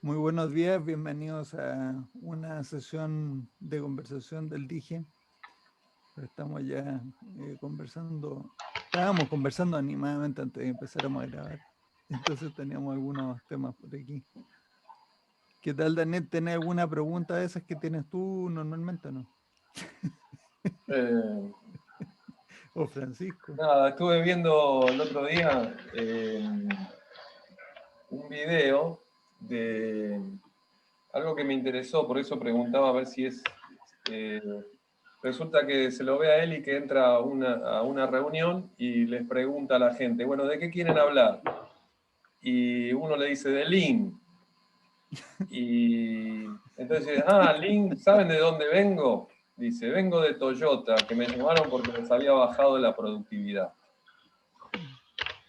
Muy buenos días, bienvenidos a una sesión de conversación del DIGE. Estamos ya estábamos conversando animadamente antes de que empezáramos a grabar, entonces teníamos algunos temas por aquí. ¿Qué tal, Daniel? ¿Tenés alguna pregunta de esas que tienes tú normalmente o no? Eh, O Francisco. Nada, estuve viendo el otro día un video de algo que me interesó, por eso preguntaba a ver si es... eh, resulta que se lo ve a él y que entra a una reunión y les pregunta a la gente, bueno, ¿de qué quieren hablar? Y uno le dice, de Lean. Y entonces dice, Lean, ¿saben de dónde vengo? Dice, vengo de Toyota, que me llamaron porque les había bajado la productividad.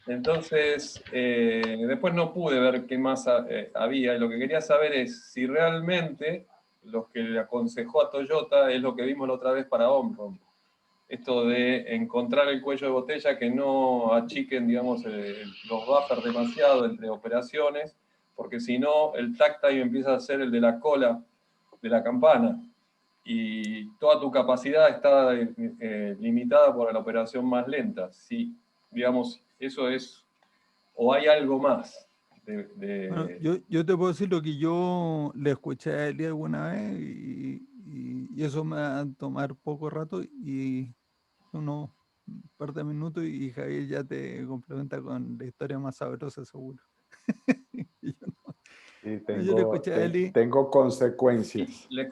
Entonces, después no pude ver qué más había, y lo que quería saber es si realmente lo que le aconsejó a Toyota es lo que vimos la otra vez para Omron. Esto de encontrar el cuello de botella, que no achiquen, digamos, los buffers demasiado entre operaciones, porque si no, el takt time empieza a ser el de la cola de la campana, y toda tu capacidad está limitada por la operación más lenta. Si, digamos, eso es, o hay algo más. Bueno, yo te puedo decir lo que yo le escuché a Eli alguna vez y eso me va a tomar poco rato y unos par de minutos y Javier ya te complementa con la historia más sabrosa, seguro. Y yo, no. Y No, yo le escuché a Eli. tengo consecuencias. Le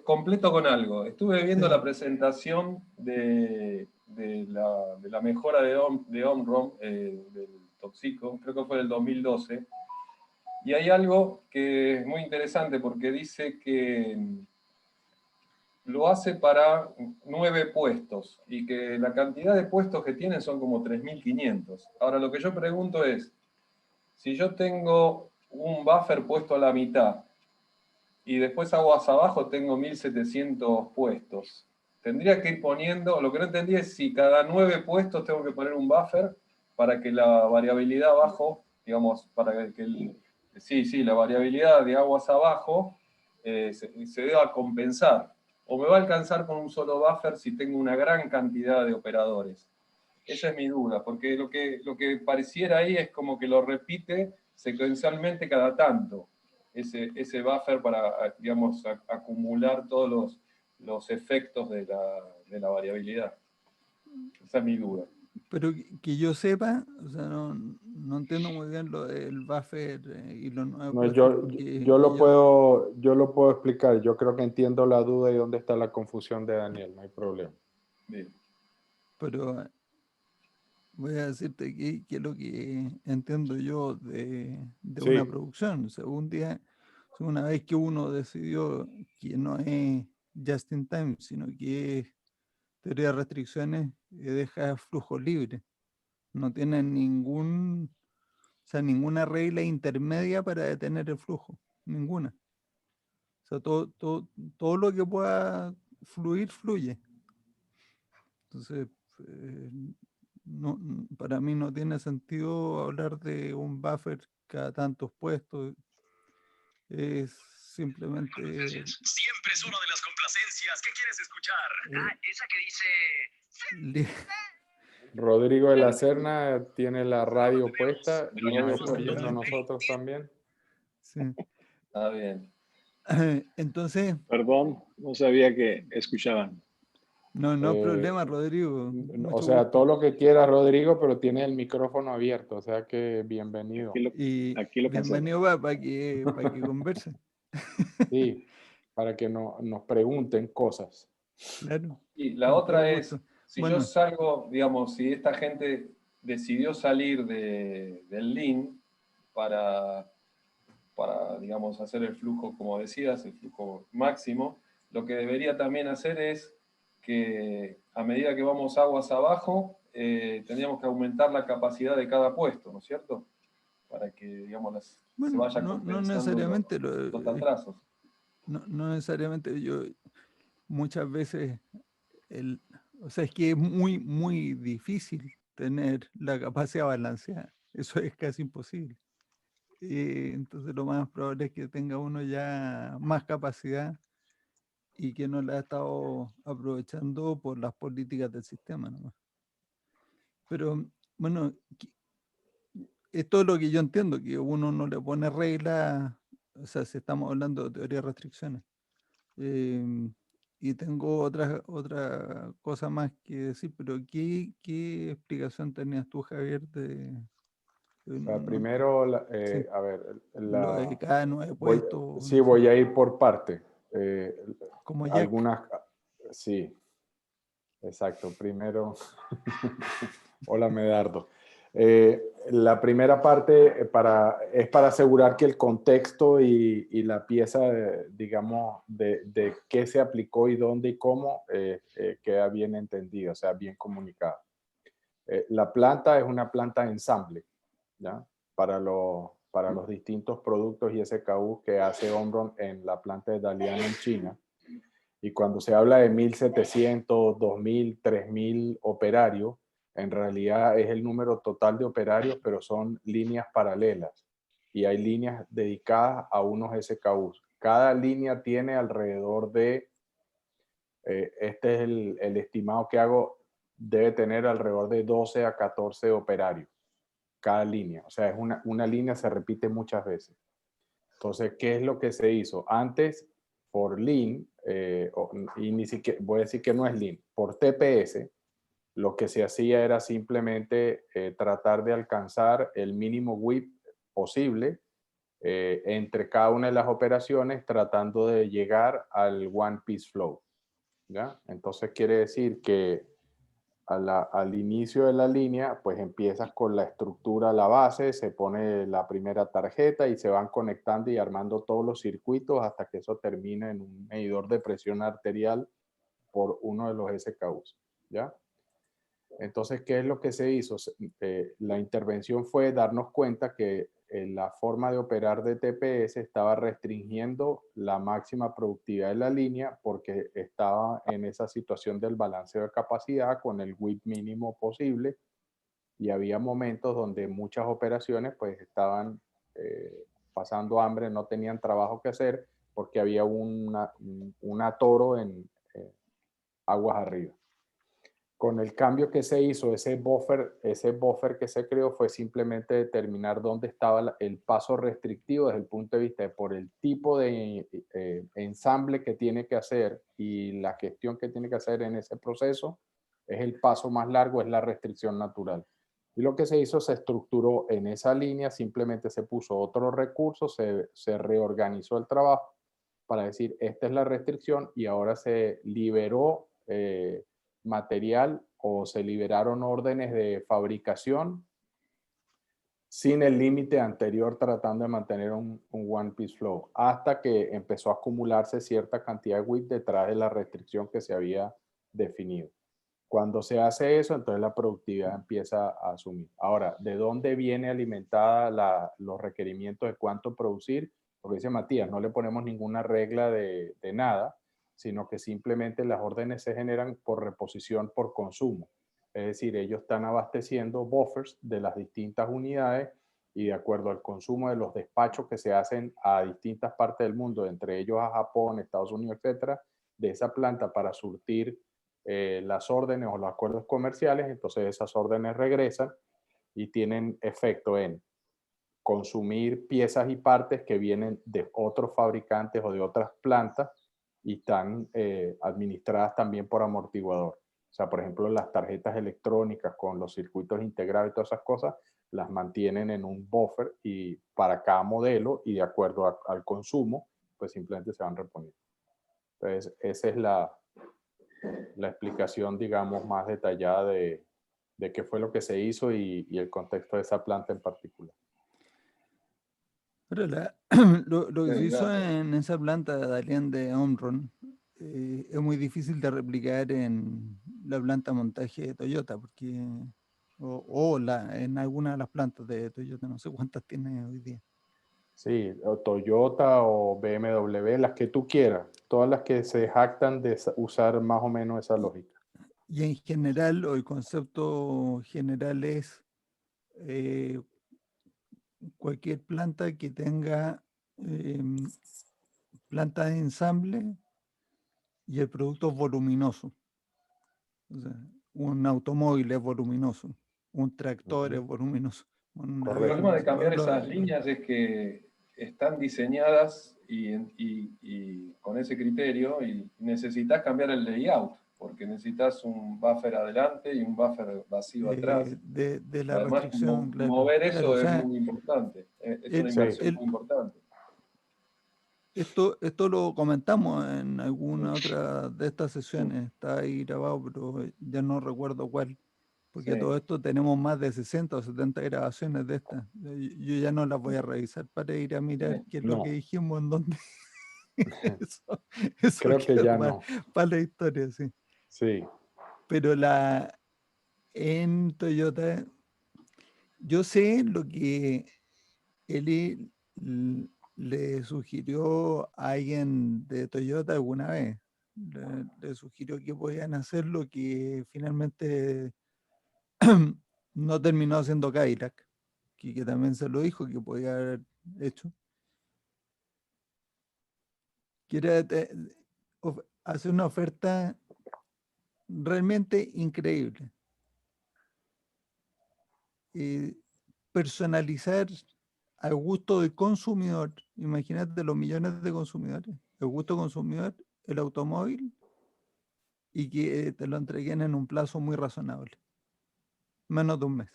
completo con algo. Estuve viendo Sí. la presentación de la mejora de Omron, del Toxico, creo que fue del 2012, y hay algo que es muy interesante porque dice que lo hace para 9 puestos y que la cantidad de puestos que tienen son como 3.500. Ahora, lo que yo pregunto es, si yo tengo un buffer puesto a la mitad y después aguas abajo tengo 1.700 puestos, tendría que ir poniendo, lo que no entendí es si cada 9 puestos tengo que poner un buffer para que la variabilidad abajo, digamos, para que la variabilidad de aguas abajo se deba compensar. O me va a alcanzar con un solo buffer si tengo una gran cantidad de operadores. Esa es mi duda, porque lo que pareciera ahí es como que lo repite secuencialmente cada tanto, ese buffer para, digamos, acumular todos los efectos de la variabilidad. Esa es mi duda. Pero que yo sepa, o sea, no entiendo muy bien lo del buffer y los 9 No, puestos, porque yo lo puedo explicar. Yo creo que entiendo la duda y dónde está la confusión de Daniel. No hay problema. Bien. pero voy a decirte que es lo que entiendo yo de una Sí, producción. O sea, una vez que uno decidió que no es just in time, sino que es teoría de restricciones, deja flujo libre. No tiene o sea, ninguna regla intermedia para detener el flujo. Ninguna. O sea, todo lo que pueda fluir, fluye. Entonces, eh, para mí no tiene sentido hablar de un buffer cada tantos puestos. Es simplemente Siempre es una de las complacencias. ¿Qué quieres escuchar? Esa que dice... li- Rodrigo de la Serna tiene la radio puesta Pero y ya nos no está oyendo a exactamente. nosotros también. Sí. Está bien. Entonces, Perdón, no sabía que escuchaban. no hay Eh, problema, Rodrigo. o Mucho sea, todo gusto. lo que quiera Rodrigo, pero tiene el micrófono abierto, o sea que Aquí bienvenido. lo, Y aquí lo cancelo. bienvenido para que converse. Sí, para que nos pregunten cosas. Claro, Y la con todo otra es, gusto. si yo Bueno, salgo, digamos, si esta gente decidió salir del Lean para, digamos, hacer el flujo, como decías, el flujo máximo, lo que debería también hacer es que a medida que vamos aguas abajo, tendríamos que aumentar la capacidad de cada puesto, ¿no es cierto? Para que, digamos, se bueno, vaya no compensando necesariamente, los atrasos. no necesariamente yo muchas veces, el, o sea, es que es muy difícil tener la capacidad balanceada. Eso es casi imposible. entonces lo más probable es que tenga uno ya más capacidad y que no la ha estado aprovechando por las políticas del sistema nomás. Pero bueno, es todo lo que yo entiendo, que uno no le pone reglas, o sea, si estamos hablando de teoría de restricciones. Y tengo otra cosa más que decir, pero ¿qué explicación tenías tú, Javier, O sea, primero, sí, a ver, lo de cada 9 voy, puestos, sí, no sé, voy a ir por parte. Eh, como Jack? algunas, sí, exacto. Primero, hola Medardo. La primera parte es para asegurar que el contexto y la pieza, digamos, de qué se aplicó y dónde y cómo queda bien entendido, o sea, bien comunicado. La planta es una planta de ensamble, ¿ya? Para los distintos productos y SKU que hace Omron en la planta de Dalian en China. Y cuando se habla de 1.700, 2.000, 3.000 operarios, en realidad es el número total de operarios, pero son líneas paralelas. Y hay líneas dedicadas a unos SKUs. Cada línea tiene alrededor de, este es el estimado que hago, debe tener alrededor de 12 a 14 operarios cada línea. O sea, es una línea se repite muchas veces. Entonces, ¿qué es lo que se hizo? Antes, por Lean, y ni siquiera, voy a decir que no es Lean, por TPS, lo que se hacía era simplemente tratar de alcanzar el mínimo WIP posible entre cada una de las operaciones, tratando de llegar al One Piece Flow, ¿ya? Entonces, quiere decir que al inicio de la línea, pues empiezas con la estructura, la base, se pone la primera tarjeta y se van conectando y armando todos los circuitos hasta que eso termina en un medidor de presión arterial por uno de los SKUs, ¿ya? Entonces, ¿qué es lo que se hizo? La intervención fue darnos cuenta que la forma de operar de TPS estaba restringiendo la máxima productividad de la línea porque estaba en esa situación del balanceo de capacidad con el WIP mínimo posible y había momentos donde muchas operaciones pues estaban pasando hambre, no tenían trabajo que hacer porque había un atoro en aguas arriba. Con el cambio que se hizo, ese buffer que se creó fue simplemente determinar dónde estaba el paso restrictivo desde el punto de vista de por el tipo de ensamble que tiene que hacer y la gestión que tiene que hacer en ese proceso. Es el paso más largo, es la restricción natural. Y lo que se hizo, se estructuró en esa línea, simplemente se puso otro recurso, se reorganizó el trabajo para decir, esta es la restricción y ahora se liberó material o se liberaron órdenes de fabricación sin el límite anterior tratando de mantener un One Piece Flow hasta que empezó a acumularse cierta cantidad de WIP detrás de la restricción que se había definido. Cuando se hace eso, entonces la productividad empieza a asumir. Ahora, ¿de dónde viene alimentada los requerimientos de cuánto producir? Porque dice Matías, no le ponemos ninguna regla de nada, sino que simplemente las órdenes se generan por reposición por consumo. Es decir, ellos están abasteciendo buffers de las distintas unidades y de acuerdo al consumo de los despachos que se hacen a distintas partes del mundo, entre ellos a Japón, Estados Unidos, etcétera, de esa planta para surtir las órdenes o los acuerdos comerciales, entonces esas órdenes regresan y tienen efecto en consumir piezas y partes que vienen de otros fabricantes o de otras plantas y están administradas también por amortiguador. O sea, por ejemplo, las tarjetas electrónicas con los circuitos integrados y todas esas cosas, las mantienen en un buffer y para cada modelo y de acuerdo al consumo, pues simplemente se van reponiendo. Entonces, esa es la explicación, digamos, más detallada de qué fue lo que se hizo y el contexto de esa planta en particular. Pero lo que se hizo en esa planta de Dalian de Omron es muy difícil de replicar en la planta de montaje de Toyota, porque en alguna de las plantas de Toyota, no sé cuántas tiene hoy día. Sí, o Toyota o BMW, las que tú quieras, todas las que se jactan de usar más o menos esa lógica. Y en general, o el concepto general es cualquier planta que tenga planta de ensamble y el producto es voluminoso. O sea, un automóvil es voluminoso, un tractor es voluminoso. El problema de cambiar esas líneas es que están diseñadas y con ese criterio y necesitas cambiar el layout, porque necesitas un buffer adelante y un buffer vacío atrás. De la Además, restricción, claro, mover claro, eso o sea, es muy importante. Es una el- inversión muy importante. esto lo comentamos en alguna otra de estas sesiones, está ahí grabado, pero ya no recuerdo cuál, porque Sí. todo esto tenemos más de 60 o 70 grabaciones de estas. Yo ya no las voy a revisar para ir a mirar qué es lo No. que dijimos, en dónde. Eso Creo que queda ya no. para la historia, sí. Sí. Pero en Toyota, yo sé lo que Eli le sugirió a alguien de Toyota alguna vez. Le sugirió que podían hacer lo que finalmente no terminó haciendo Cadillac, que también se lo dijo que podía haber hecho, que era hacer una oferta realmente increíble. Personalizar al gusto del consumidor, imagínate los millones de consumidores, el gusto consumidor, el automóvil, y que te lo entreguen en un plazo muy razonable, menos de un mes.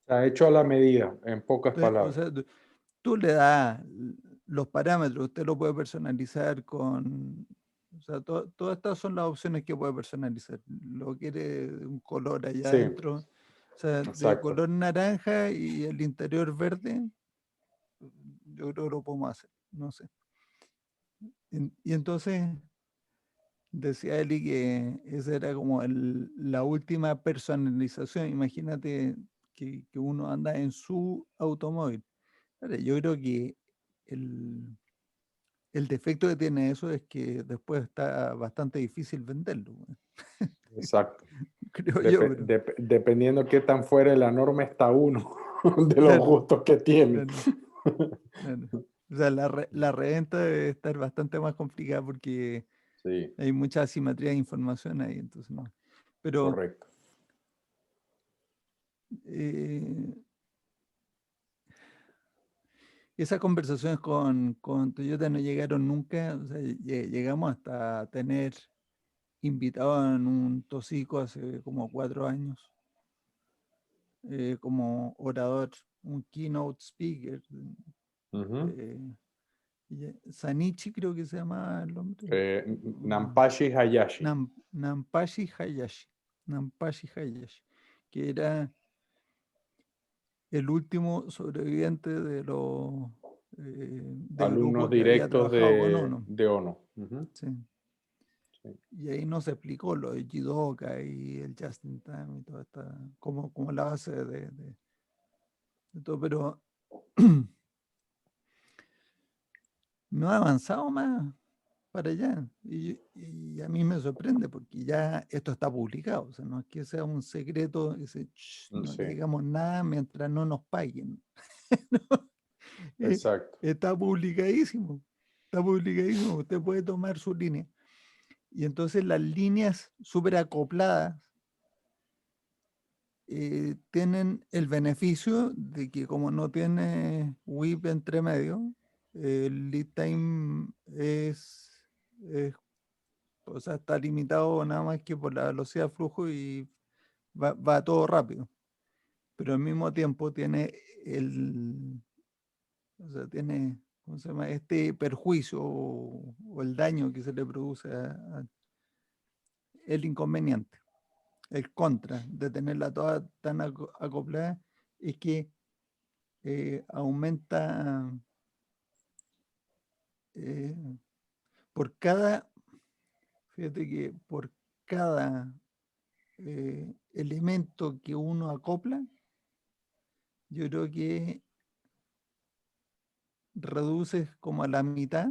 Se ha hecho a la medida, en pocas O palabras. sea, tú le das los parámetros, usted lo puede personalizar con... O sea, todas estas son las opciones que puede personalizar. Lo quiere de un color allá Sí, adentro, o sea, de exacto. color naranja y el interior verde, yo creo que lo podemos hacer, no sé. Y entonces decía Eli que esa era como la última personalización. Imagínate que uno anda en su automóvil. Ahora, yo creo que el defecto que tiene eso es que después está bastante difícil venderlo, güey. Exacto. Creo yo, pero Dependiendo qué tan fuera de la norma está uno, de los claro, gustos que tiene. claro. O sea, la reventa debe estar bastante más complicada porque Sí, hay mucha asimetría de información ahí, entonces no. Pero correcto. eh, esas conversaciones con Toyota no llegaron nunca, o sea, llegamos hasta tener invitado en un Tosico hace como 4 años, como orador, un keynote speaker. Ujú. Sanichi creo que se llama el hombre. Nampashi Hayashi. Nampashi Hayashi. Nampashi Hayashi, que era el último sobreviviente de los del grupo Alumnos que había directos trabajado con ONU. de ONU. Ujú. Sí. Sí. Y ahí nos explicó lo de Jidoka y el Just in Time y toda esta, como la base de todo, pero no ha avanzado más para allá. Y a mí me sorprende porque ya esto está publicado, o sea, no es que sea un secreto, no Sí, digamos nada mientras no nos paguen. exacto. Está publicadísimo, está publicadísimo, usted puede tomar su línea. Y entonces las líneas súper acopladas tienen el beneficio de que como no tiene WIP entre medio, el lead time o sea, está limitado nada más que por la velocidad de flujo y va todo rápido. Pero al mismo tiempo tiene o sea, tiene, ¿cómo se llama? Este perjuicio o el daño que se le produce el inconveniente. El contra de tenerla toda tan acoplada es que aumenta eh, por cada, fíjate que por cada elemento que uno acopla, yo creo que reduces como a la mitad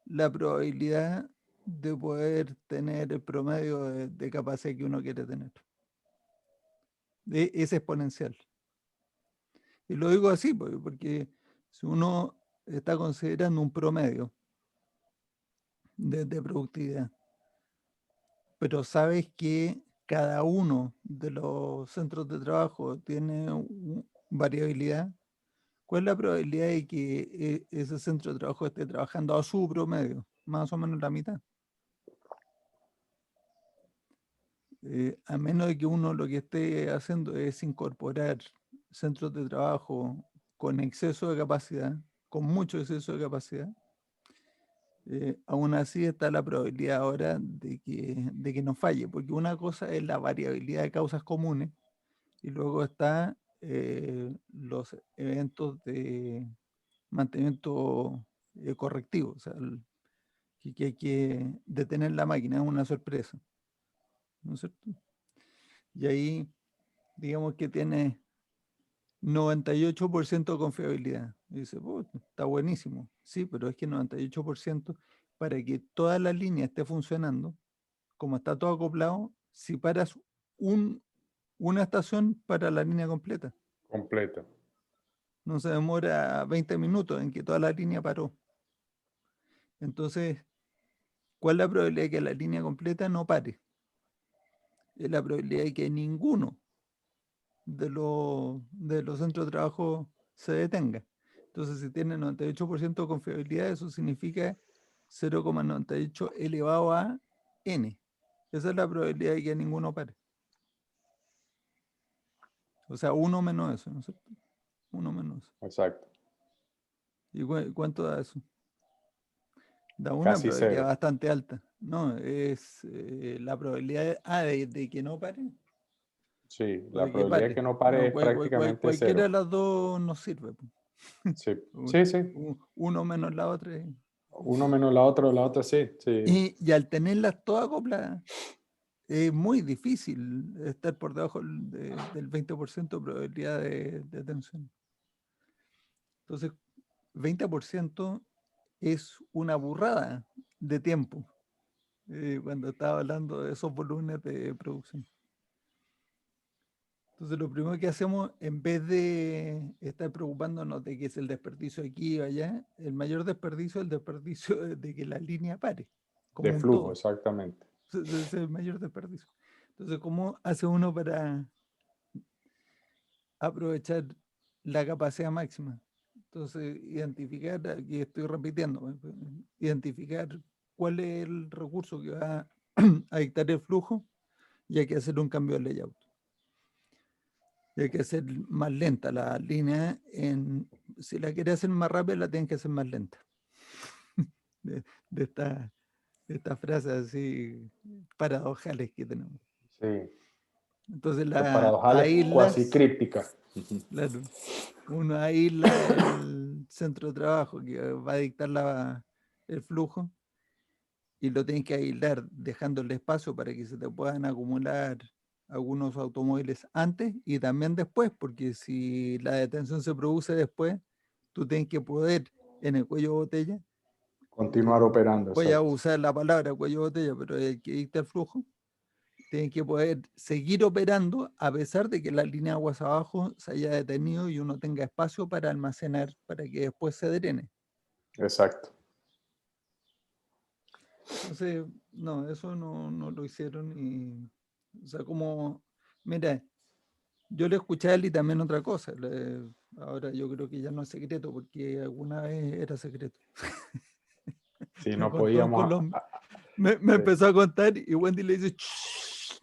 la probabilidad de poder tener el promedio de capacidad que uno quiere tener. Es exponencial. Y lo digo así, porque si uno está considerando un promedio de productividad, pero sabes que cada uno de los centros de trabajo tiene variabilidad, ¿cuál es la probabilidad de que ese centro de trabajo esté trabajando a su promedio? Más o menos la mitad. A menos de que uno lo que esté haciendo es incorporar centros de trabajo con exceso de capacidad, con mucho exceso de capacidad, aún así está la probabilidad ahora de que no falle, porque una cosa es la variabilidad de causas comunes y luego está los eventos de mantenimiento correctivo, o sea, que hay que detener la máquina, es una sorpresa, ¿no es cierto? Y ahí, digamos que tiene 98% de confiabilidad. Y dice, está buenísimo. Sí, pero es que 98% para que toda la línea esté funcionando, como está todo acoplado, si paras una estación para la línea completa. Completa. No se demora 20 minutos en que toda la línea paró. Entonces, ¿cuál es la probabilidad de que la línea completa no pare? Es la probabilidad de que ninguno de los centros de trabajo se detenga. Entonces, si tiene 98% de confiabilidad, eso significa 0,98 elevado a n. Esa es la probabilidad de que ninguno pare. O sea, 1 menos eso, ¿no es cierto? 1 menos eso. Exacto. ¿Y cuánto da eso? Da una Casi probabilidad cero. bastante alta. No, es la probabilidad de que no pare Sí, o la de que probabilidad de pare. que no pare No, es prácticamente cualquiera cero. de las dos nos sirve. Sí, sí, sí. Uno menos la otra. Uno menos la otra sí. Sí, Y al tenerlas todas acopladas, es muy difícil estar por debajo del 20% de probabilidad de tensión. Entonces, 20% es una burrada de tiempo cuando estaba hablando de esos volúmenes de producción. Entonces, lo primero que hacemos, en vez de estar preocupándonos de que es el desperdicio aquí o allá, el mayor desperdicio es el desperdicio de que la línea pare, de como un flujo, todo. exactamente. Ese es el mayor desperdicio. Entonces, ¿cómo hace uno para aprovechar la capacidad máxima? Entonces, identificar, aquí estoy repitiendo, identificar cuál es el recurso que va a dictar el flujo y hay que hacer un cambio de layout. Y hay que hacer más lenta la línea. Si la quieres hacer más rápida, la tienes que hacer más lenta. de, de estas frases así paradojales que tenemos. Sí. Entonces, Paradojales, cuasi aíslas, críptica. claro, uno aísla el centro de trabajo que va a dictar el flujo y lo tienes que aislar dejando el espacio para que se te puedan acumular algunos automóviles antes y también después, porque si la detención se produce después, tú tienes que poder en el cuello de botella, Continuar operando, voy a exacto. usar la palabra cuello de botella, pero el que dicta el flujo, tienes que poder seguir operando a pesar de que la línea de aguas abajo se haya detenido y uno tenga espacio para almacenar para que después se drene. Exacto. Entonces, no, eso no lo hicieron y, o sea, como, mira, yo le escuché a él y también otra cosa, ahora yo creo que ya no es secreto porque alguna vez era secreto. Sí, Me no contó en podíamos. Colombia, me Sí. empezó a contar y Wendy le dice, "Shh".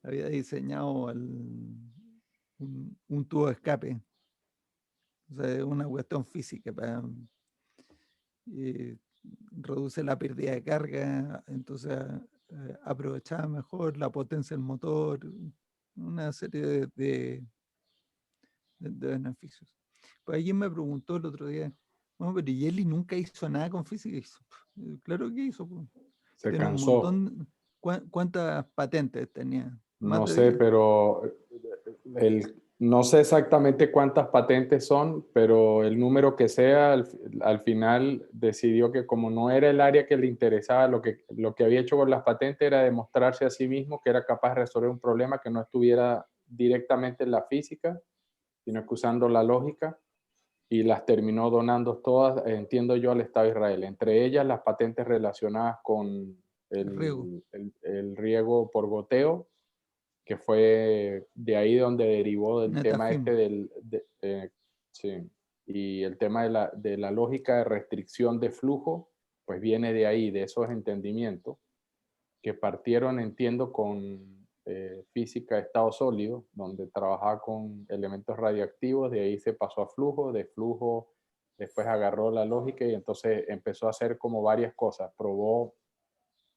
Había diseñado un tubo de escape, o sea, una cuestión física para reduce la pérdida de carga, entonces aprovechaba mejor la potencia del motor, una serie de beneficios. Pues alguien me preguntó el otro día, bueno, pero Yeli nunca hizo nada con física. Claro que hizo, pues. Se Tiene un cansó. montón. ¿Cuántas patentes tenía? Más No de sé, 10. pero No sé exactamente cuántas patentes son, pero el número que sea, al final decidió que como no era el área que le interesaba, lo que había hecho con las patentes era demostrarse a sí mismo que era capaz de resolver un problema que no estuviera directamente en la física, sino que usando la lógica, y las terminó donando todas, entiendo yo, al Estado de Israel. Entre ellas las patentes relacionadas con Riego. el riego por goteo, que fue de ahí donde derivó del tema Netafim. sí, y el tema de la lógica de restricción de flujo, pues viene de ahí, de esos entendimientos que partieron, entiendo, con física de estado sólido, donde trabajaba con elementos radiactivos, de ahí se pasó a flujo, de flujo después agarró la lógica y entonces empezó a hacer como varias cosas, probó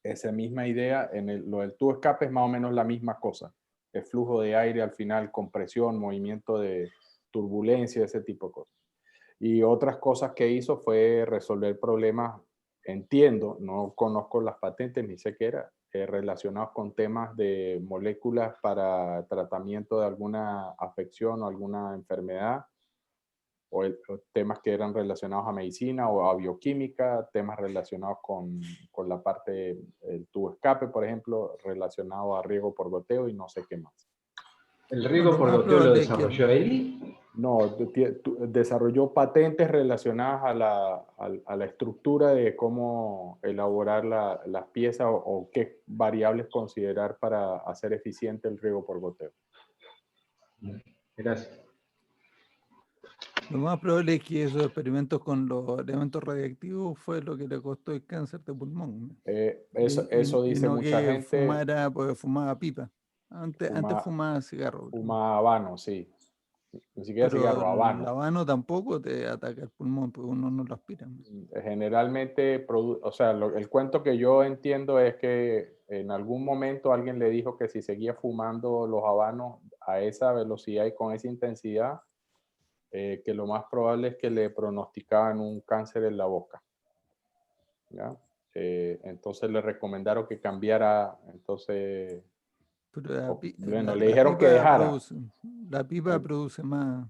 esa misma idea lo del tubo escape, es más o menos la misma cosa. El flujo de aire al final, compresión, movimiento de turbulencia, ese tipo de cosas. Y otras cosas que hizo fue resolver problemas, entiendo, no conozco las patentes ni sé qué era, relacionados con temas de moléculas para tratamiento de alguna afección o alguna enfermedad, o temas que eran relacionados a medicina o a bioquímica, temas relacionados con la parte del tubo escape, por ejemplo, relacionado a riego por goteo y no sé qué más. ¿El riego Lo por más goteo lo probable es que desarrolló Eli? No, desarrolló patentes relacionadas a la estructura de cómo elaborar las piezas o qué variables considerar para hacer eficiente el riego por goteo. Gracias. lo más probable es que esos experimentos con los elementos radiactivos fue lo que le costó el cáncer de pulmón, ¿no? Eso Y dice no mucha que gente. fumara, porque fumaba pipa. Antes fumaba cigarro. Fuma habano, sí. Ni siquiera Pero cigarro, el habano. habano tampoco te ataca el pulmón, porque uno no lo aspira. Generalmente, o sea, el cuento que yo entiendo es que en algún momento alguien le dijo que si seguía fumando los habanos a esa velocidad y con esa intensidad, que lo más probable es que le pronosticaban un cáncer en la boca. ¿Ya? Entonces le recomendaron que cambiara, entonces, Pero bueno, le dijeron que dejara. la pipa produce más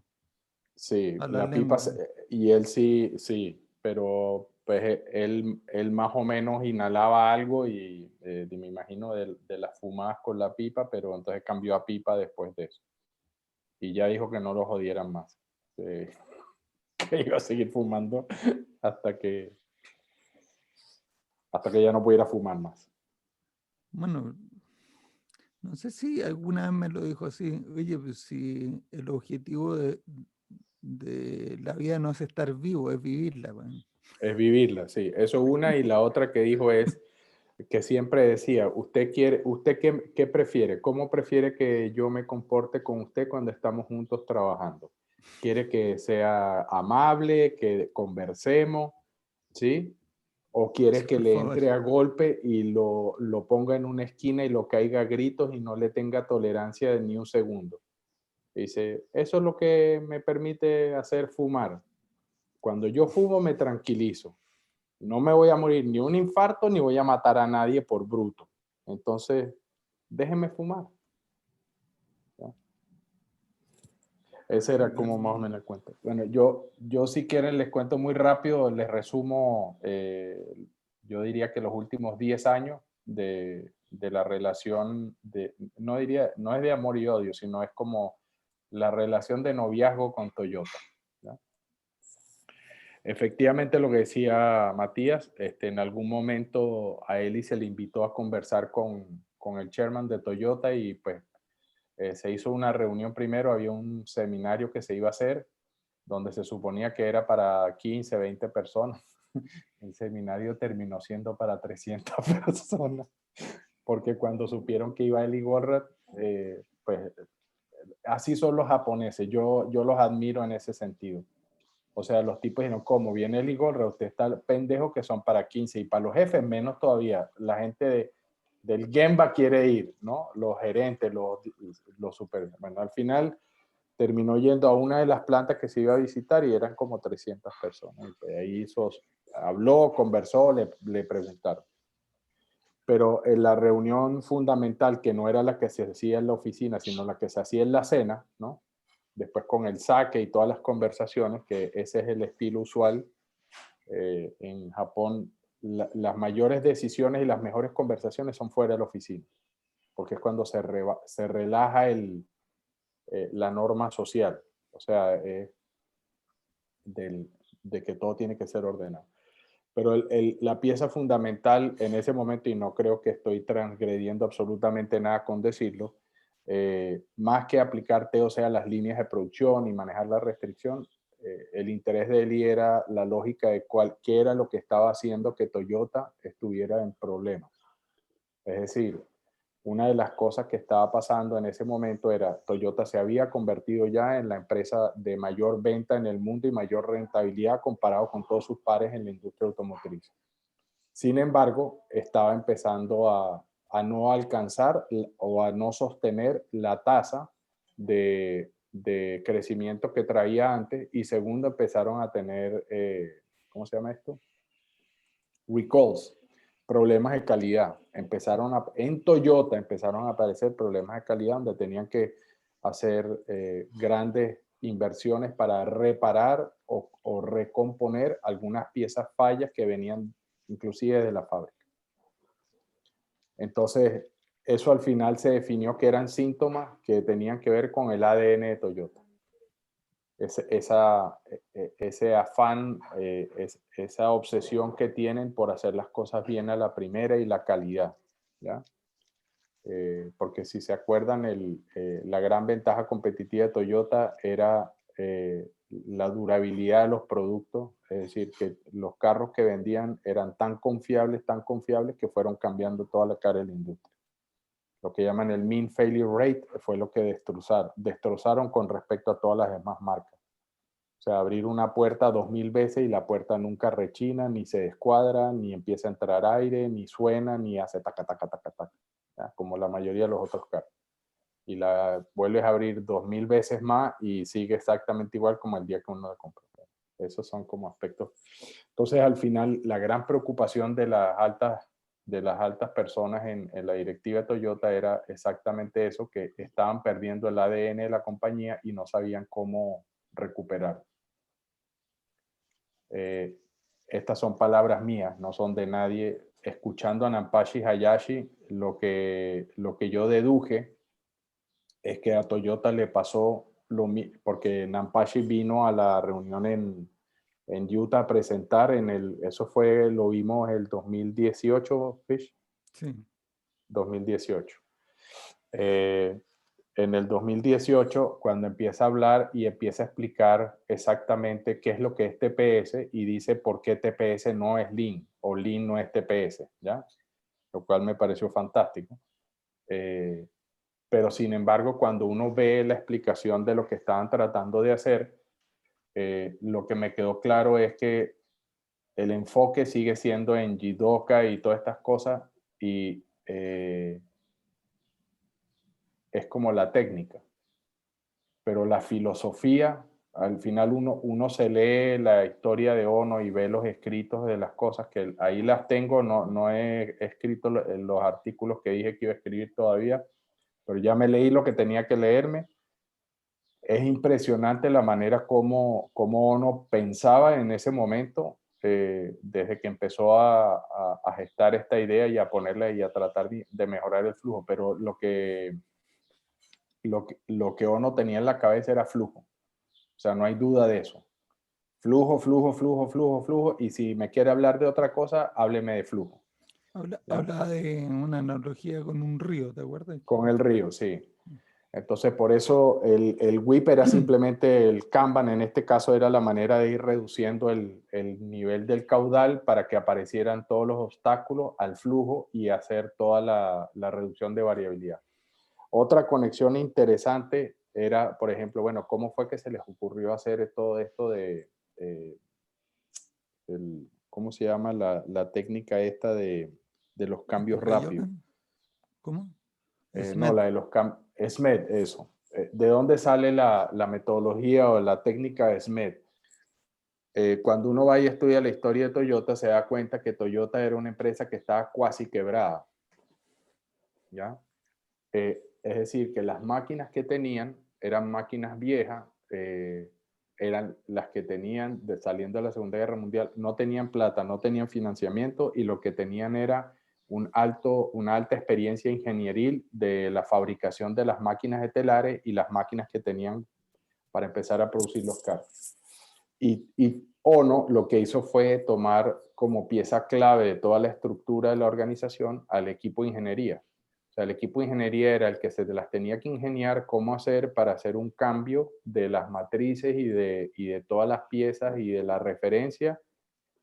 Sí, a la la pipa, lengua. y él sí, pero pues él más o menos inhalaba algo y me imagino de las fumadas con la pipa, pero entonces cambió a pipa después de eso. Y ya dijo que no lo jodieran más, que iba a seguir fumando hasta que ya no pudiera fumar más. Bueno, no sé si alguna vez me lo dijo así, oye, pues si el objetivo de la vida no es estar vivo, es vivirla. Bueno. Es vivirla, sí. Eso una, y la otra que dijo es que siempre decía, ¿usted qué prefiere? ¿Cómo prefiere que yo me comporte con usted cuando estamos juntos trabajando? ¿Quiere que sea amable, que conversemos, sí? ¿O quiere Sí, que por le favor. entre a golpe y lo ponga en una esquina y lo caiga a gritos y no le tenga tolerancia de ni un segundo? Dice, eso es lo que me permite hacer fumar. Cuando yo fumo me tranquilizo. No me voy a morir ni un infarto ni voy a matar a nadie por bruto. Entonces, déjenme fumar. ¿Ya? Ese era como más o menos el cuento. Bueno, yo si quieren les cuento muy rápido, les resumo, yo diría que los últimos 10 años de la relación, no es de amor y odio, sino es como la relación de noviazgo con Toyota. ¿Ya? Efectivamente, lo que decía Matías, en algún momento a Eli se le invitó a conversar con el chairman de Toyota y pues se hizo una reunión primero, había un seminario que se iba a hacer donde se suponía que era para 15, 20 personas. El seminario terminó siendo para 300 personas, porque cuando supieron que iba Eli Goldrat, pues así son los japoneses, yo los admiro en ese sentido. O sea, los tipos dijeron, ¿cómo viene el Igor? Usted está pendejo que son para 15 y para los jefes menos todavía. La gente del Gemba quiere ir, ¿no? Los gerentes, los super... Bueno, al final terminó yendo a una de las plantas que se iba a visitar y eran como 300 personas. Y pues ahí habló, conversó, le preguntaron. Pero en la reunión fundamental, que no era la que se hacía en la oficina, sino la que se hacía en la cena, ¿no? después con el sake y todas las conversaciones, que ese es el estilo usual. En Japón, las mayores decisiones y las mejores conversaciones son fuera de la oficina, porque es cuando se relaja la norma social, o sea, de que todo tiene que ser ordenado. Pero la pieza fundamental en ese momento, y no creo que estoy transgrediendo absolutamente nada con decirlo, más que aplicarte, o sea, las líneas de producción y manejar la restricción, el interés de Eli era la lógica de qué era lo que estaba haciendo que Toyota estuviera en problemas. Es decir, una de las cosas que estaba pasando en ese momento era Toyota se había convertido ya en la empresa de mayor venta en el mundo y mayor rentabilidad comparado con todos sus pares en la industria automotriz. Sin embargo, estaba empezando a no alcanzar o a no sostener la tasa de crecimiento que traía antes, y segundo, empezaron a tener, ¿cómo se llama esto? Recalls, problemas de calidad. En Toyota empezaron a aparecer problemas de calidad donde tenían que hacer grandes inversiones para reparar o recomponer algunas piezas fallas que venían inclusive de la fábrica. Entonces, eso al final se definió que eran síntomas que tenían que ver con el ADN de Toyota. Ese afán, esa obsesión que tienen por hacer las cosas bien a la primera y la calidad, ¿ya? Porque si se acuerdan, la gran ventaja competitiva de Toyota era la durabilidad de los productos, es decir, que los carros que vendían eran tan confiables que fueron cambiando toda la cara de la industria. Lo que llaman el mean failure rate fue lo que destrozaron con respecto a todas las demás marcas. O sea, abrir una puerta 2000 veces y la puerta nunca rechina, ni se descuadra, ni empieza a entrar aire, ni suena, ni hace taca, taca, taca, taca, ¿ya? Como la mayoría de los otros carros. Y la vuelves a abrir 2000 veces más y sigue exactamente igual como el día que uno la compró. Esos son como aspectos. Entonces, al final, la gran preocupación de las altas personas en la directiva de Toyota era exactamente eso, que estaban perdiendo el ADN de la compañía y no sabían cómo recuperar. Estas son palabras mías, no son de nadie. Escuchando a Nampashi Hayashi, lo que yo deduje es que a Toyota le pasó lo mismo, porque Nampashi vino a la reunión en Utah a presentar eso fue, lo vimos el 2018, Fish. Sí. 2018. En el 2018, cuando empieza a hablar y empieza a explicar exactamente qué es lo que es TPS y dice por qué TPS no es Lean o Lean no es TPS, ¿ya? Lo cual me pareció fantástico. Pero sin embargo, cuando uno ve la explicación de lo que estaban tratando de hacer, lo que me quedó claro es que el enfoque sigue siendo en Jidoka y todas estas cosas, y es como la técnica. Pero la filosofía, al final uno se lee la historia de Ono y ve los escritos de las cosas, que ahí las tengo, no he escrito los artículos que dije que iba a escribir todavía, pero ya me leí lo que tenía que leerme. Es impresionante la manera como Ono pensaba en ese momento, desde que empezó a gestar esta idea y a ponerla y a tratar de mejorar el flujo. Pero lo que Ono tenía en la cabeza era flujo. O sea, no hay duda de eso. Flujo, flujo, flujo, flujo, flujo. Y si me quiere hablar de otra cosa, hábleme de flujo. Habla de una analogía con un río, ¿te acuerdas? Con el río, sí. Entonces, por eso el WIP era simplemente el Kanban. En este caso era la manera de ir reduciendo el nivel del caudal para que aparecieran todos los obstáculos al flujo y hacer toda la reducción de variabilidad. Otra conexión interesante era, por ejemplo, bueno, ¿cómo fue que se les ocurrió hacer todo esto ¿cómo se llama la técnica esta de los cambios rápidos? ¿Cómo? No, la de los cambios. SMED, eso. ¿De dónde sale la metodología o la técnica de SMED? Cuando uno va y estudia la historia de Toyota, se da cuenta que Toyota era una empresa que estaba casi quebrada. ¿Ya? Es decir, que las máquinas que tenían eran máquinas viejas, eran las que tenían, saliendo de la Segunda Guerra Mundial, no tenían plata, no tenían financiamiento y lo que tenían era una alta experiencia ingenieril de la fabricación de las máquinas de telares y las máquinas que tenían para empezar a producir los carros. Y Ono lo que hizo fue tomar como pieza clave de toda la estructura de la organización al equipo de ingeniería. O sea, el equipo de ingeniería era el que se las tenía que ingeniar cómo hacer para hacer un cambio de las matrices y de todas las piezas y de la referencia.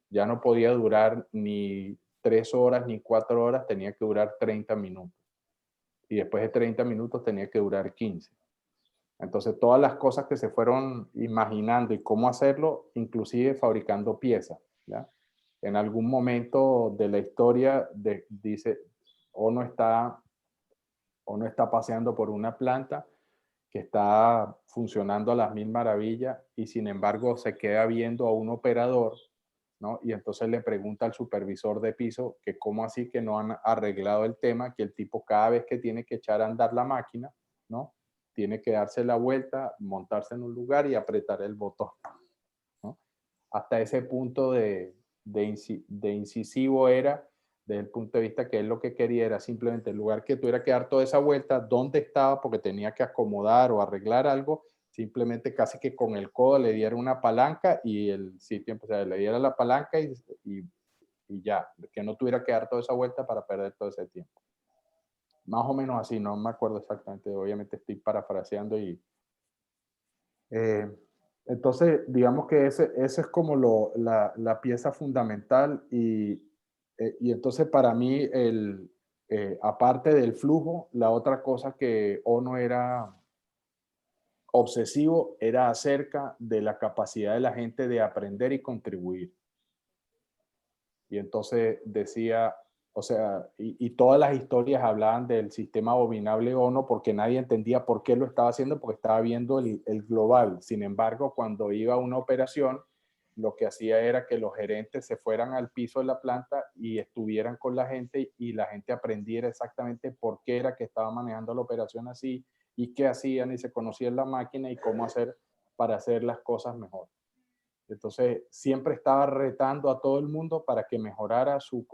Ya no podía durar ni 3 horas ni 4 horas, tenía que durar 30 minutos. Y después de 30 minutos tenía que durar 15. Entonces, todas las cosas que se fueron imaginando y cómo hacerlo, inclusive fabricando piezas, ¿ya? En algún momento de la historia dice, Ono está paseando por una planta que está funcionando a las mil maravillas y sin embargo se queda viendo a un operador, ¿no? Y entonces le pregunta al supervisor de piso que cómo así que no han arreglado el tema, que el tipo cada vez que tiene que echar a andar la máquina, ¿no? Tiene que darse la vuelta, montarse en un lugar y apretar el botón, ¿no? Hasta ese punto de incisivo era, desde el punto de vista que él lo que quería era simplemente el lugar que tuviera que dar toda esa vuelta, dónde estaba, porque tenía que acomodar o arreglar algo, simplemente casi que con el codo le diera una palanca y el sitio, o sea, le diera la palanca y ya, que no tuviera que dar toda esa vuelta para perder todo ese tiempo. Más o menos así, no me acuerdo exactamente, obviamente estoy parafraseando y... entonces, digamos que ese es como la pieza fundamental y entonces para mí, aparte del flujo, la otra cosa que Ono era obsesivo era acerca de la capacidad de la gente de aprender y contribuir. Y entonces decía, o sea, y todas las historias hablaban del sistema abominable Ono porque nadie entendía por qué lo estaba haciendo, porque estaba viendo el global. Sin embargo, cuando iba a una operación, lo que hacía era que los gerentes se fueran al piso de la planta y estuvieran con la gente y la gente aprendiera exactamente por qué era que estaba manejando la operación así y qué hacían y se conocían la máquina y cómo hacer para hacer las cosas mejor. Entonces, siempre estaba retando a todo el mundo para que mejorara su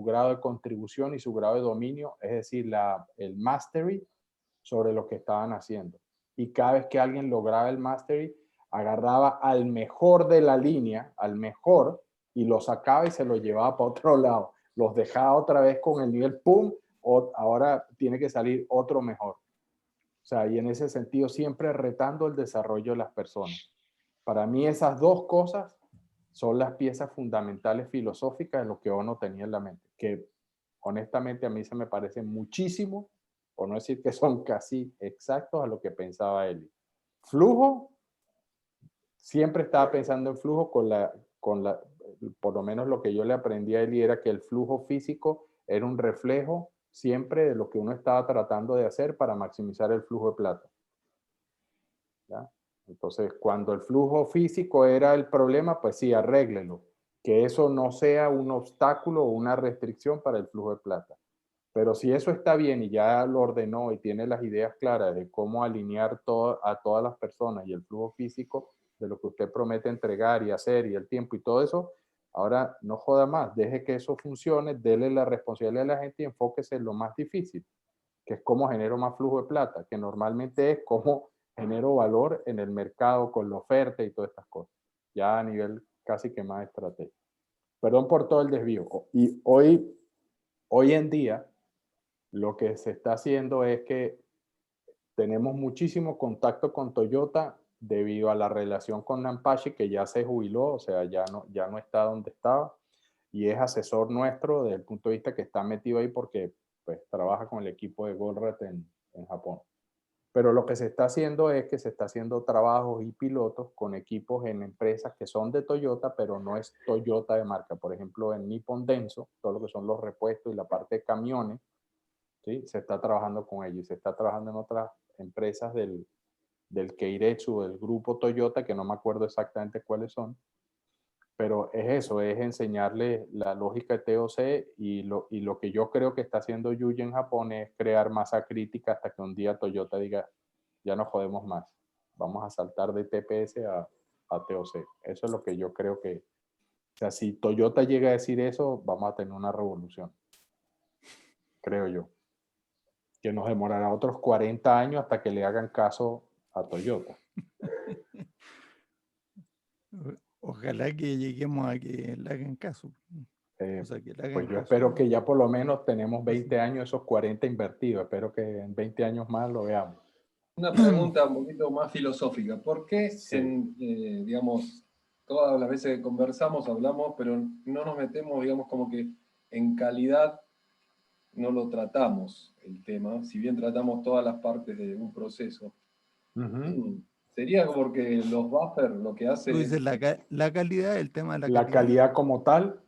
grado de contribución y su grado de dominio, es decir, el mastery sobre lo que estaban haciendo. Y cada vez que alguien lograba el mastery, agarraba al mejor de la línea, al mejor, y lo sacaba y se lo llevaba para otro lado. Los dejaba otra vez con el nivel, ¡pum! Ahora tiene que salir otro mejor. O sea, y en ese sentido, siempre retando el desarrollo de las personas. Para mí esas dos cosas son las piezas fundamentales filosóficas de lo que Ono tenía en la mente, que honestamente a mí se me parecen muchísimo, por no decir que son casi exactos a lo que pensaba Eli. Flujo, siempre estaba pensando en flujo por lo menos lo que yo le aprendí a Eli era que el flujo físico era un reflejo siempre de lo que uno estaba tratando de hacer para maximizar el flujo de plata. ¿Ya? Entonces, cuando el flujo físico era el problema, pues sí, arréglelo. Que eso no sea un obstáculo o una restricción para el flujo de plata. Pero si eso está bien y ya lo ordenó y tiene las ideas claras de cómo alinear a todas las personas y el flujo físico de lo que usted promete entregar y hacer y el tiempo y todo eso, ahora no joda más, deje que eso funcione, dele la responsabilidad a la gente y enfóquese en lo más difícil, que es cómo genero más flujo de plata, que normalmente es cómo genero valor en el mercado con la oferta y todas estas cosas, ya a nivel casi que más estratégico. Perdón por todo el desvío. Y hoy en día, lo que se está haciendo es que tenemos muchísimo contacto con Toyota debido a la relación con Nampashi, que ya se jubiló, o sea, ya no está donde estaba, y es asesor nuestro desde el punto de vista que está metido ahí porque pues, trabaja con el equipo de Goldratt en Japón. Pero lo que se está haciendo es que se está haciendo trabajos y pilotos con equipos en empresas que son de Toyota, pero no es Toyota de marca. Por ejemplo, en Nippon Denso, todo lo que son los repuestos y la parte de camiones, ¿sí? Se está trabajando con ellos. Se está trabajando en otras empresas del Keiretsu, del grupo Toyota, que no me acuerdo exactamente cuáles son. Pero es eso, es enseñarle la lógica de TOC y lo que yo creo que está haciendo Yuji en Japón es crear masa crítica hasta que un día Toyota diga, ya no jodemos más. Vamos a saltar de TPS a TOC. Eso es lo que yo creo que, o sea, si Toyota llega a decir eso, vamos a tener una revolución. Creo yo. Que nos demorará otros 40 años hasta que le hagan caso a Toyota. Ojalá que lleguemos a que le hagan caso. O sea, que le hagan Pues yo caso. espero que ya por lo menos tenemos 20 años, esos 40 invertidos. Espero que en 20 años más lo veamos. Una pregunta un poquito más filosófica. ¿Por qué, Sí. digamos, todas las veces que conversamos, hablamos, pero no nos metemos, digamos, como que en calidad no lo tratamos el tema, si bien tratamos todas las partes de un proceso? Sería porque los buffers lo que hace Tú es... dices la calidad, el tema de la La calidad. calidad como tal,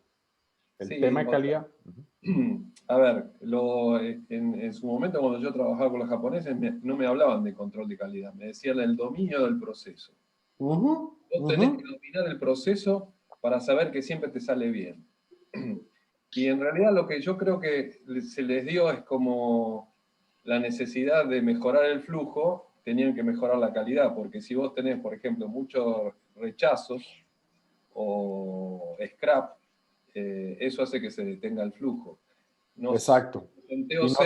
el Sí, tema de o sea, calidad. a ver, en su momento cuando yo trabajaba con los japoneses no me hablaban de control de calidad, me decían el dominio del proceso. Vos tenés que dominar el proceso para saber que siempre te sale bien. Y en realidad lo que yo creo que se les dio es como la necesidad de mejorar el flujo, tenían que mejorar la calidad, porque si vos tenés, por ejemplo, muchos rechazos o scrap, eso hace que se detenga el flujo. Exacto. En Y TOC,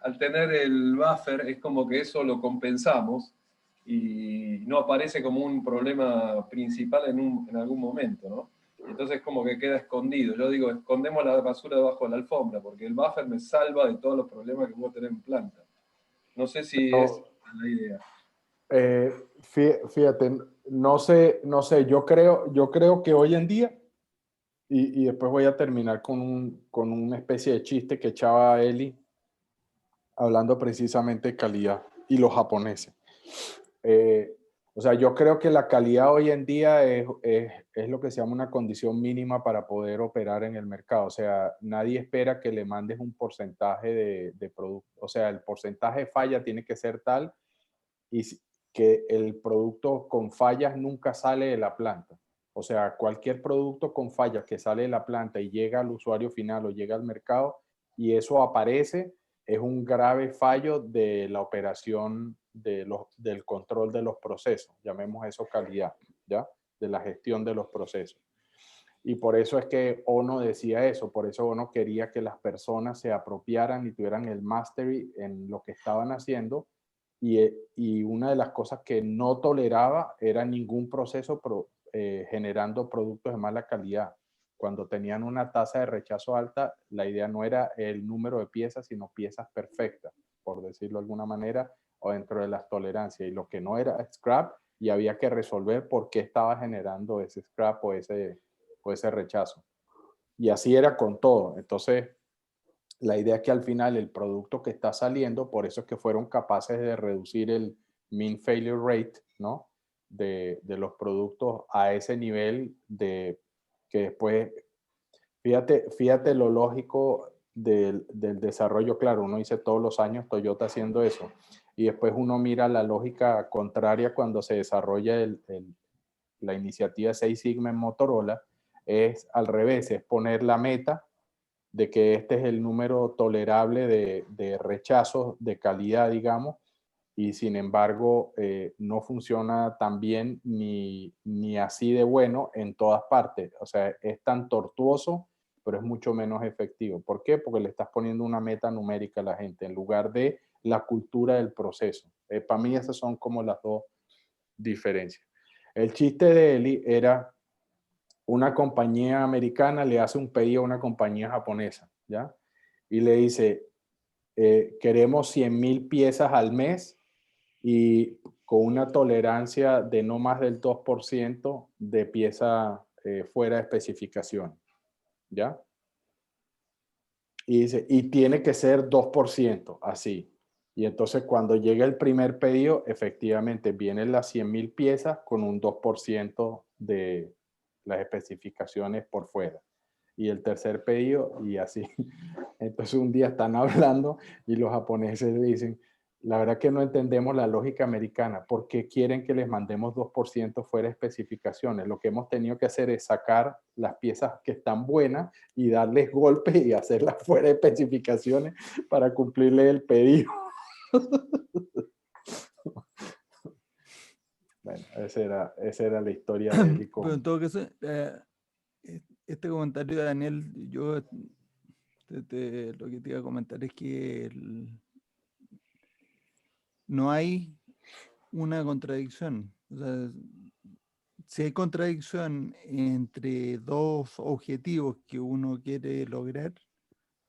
al tener el buffer, es como que eso lo compensamos y no aparece como un problema principal en algún momento, ¿no? Entonces como que queda escondido. Yo digo, escondemos la basura debajo de la alfombra, porque el buffer me salva de todos los problemas que puedo tener en planta. No sé si es la idea. Fíjate, no sé, yo creo que hoy en día, y después voy a terminar con una especie de chiste que echaba Eli, hablando precisamente de calidad y los japoneses. O sea, yo creo que la calidad hoy en día es lo que se llama una condición mínima para poder operar en el mercado. O sea, nadie espera que le mandes un porcentaje de producto. O sea, el porcentaje de falla tiene que ser tal y que el producto con fallas nunca sale de la planta. O sea, cualquier producto con fallas que sale de la planta y llega al usuario final o llega al mercado y eso aparece, es un grave fallo de la operación del control de los procesos. Llamemos eso calidad, ¿ya? De la gestión de los procesos. Y por eso es que Ono decía eso, por eso Ono quería que las personas se apropiaran y tuvieran el mastery en lo que estaban haciendo. Y una de las cosas que no toleraba era ningún proceso generando productos de mala calidad. Cuando tenían una tasa de rechazo alta, la idea no era el número de piezas, sino piezas perfectas, por decirlo de alguna manera, o dentro de las tolerancias. Y lo que no era scrap, y había que resolver por qué estaba generando ese scrap o ese rechazo. Y así era con todo. Entonces, la idea es que al final el producto que está saliendo, por eso es que fueron capaces de reducir el mean failure rate, ¿no? De los productos a ese nivel de que después, fíjate lo lógico del desarrollo. Claro, uno dice todos los años Toyota haciendo eso y después uno mira la lógica contraria cuando se desarrolla la iniciativa Six Sigma en Motorola, es al revés, es poner la meta de que este es el número tolerable de rechazos de calidad, digamos, y sin embargo no funciona tan bien ni así de bueno en todas partes. O sea, es tan tortuoso, pero es mucho menos efectivo. ¿Por qué? Porque le estás poniendo una meta numérica a la gente en lugar de la cultura del proceso. Para mí esas son como las dos diferencias. El chiste de Eli era una compañía americana le hace un pedido a una compañía japonesa, ¿ya? Y le dice, queremos 100,000 piezas al mes y con una tolerancia de no más del 2% de pieza fuera de especificación, ¿ya? Y dice, y tiene que ser 2%, así. Y entonces cuando llega el primer pedido, efectivamente vienen las 100,000 piezas con un 2% de las especificaciones por fuera. Y el tercer pedido, y así. Entonces un día están hablando y los japoneses dicen, la verdad que no entendemos la lógica americana. ¿Por qué quieren que les mandemos 2% fuera de especificaciones? Lo que hemos tenido que hacer es sacar las piezas que están buenas y darles golpes y hacerlas fuera de especificaciones para cumplirle el pedido. Bueno, esa era la historia de él y Pero cómo. en todo caso, este comentario de Daniel, yo lo que te iba a comentar es que no hay una contradicción. O sea, si hay contradicción entre dos objetivos que uno quiere lograr,